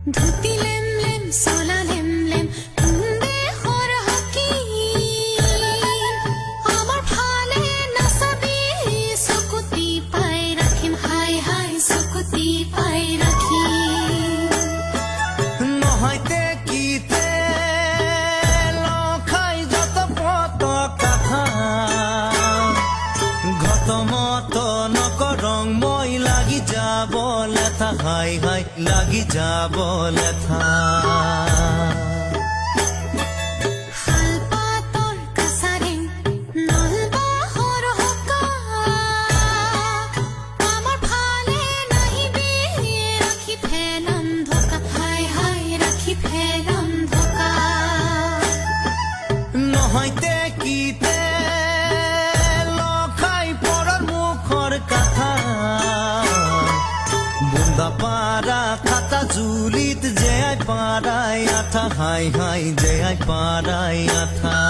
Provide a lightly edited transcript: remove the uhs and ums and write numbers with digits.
dhoti lame lame চলা lame lame দেহৰ hockey আমাৰ ফালে নাচাবি চকুতি পাই ৰাখিম হাই হাই চকুতি পাই ৰাখিম নহয়তে কিতে লখাই যত পতকা ঘটমত নকৰং মই লাগি যাব লেথা হাই হাই লাগি যাব লেথা শালপাতৰ কাছাৰেং নলবাহৰ হকা আমাৰ ফালে নাহিবি ৰাখি ফেলাম ধকা হাই হাই ৰাখি ফেলাম ধকা নহয়তে কিতে লখাই পৰৰ মুখৰ কথা বুন্দা পাৰা খাতা জুলিত যে আই পাৰাই আঠা হাই হাই যে আই পাৰাই আঠা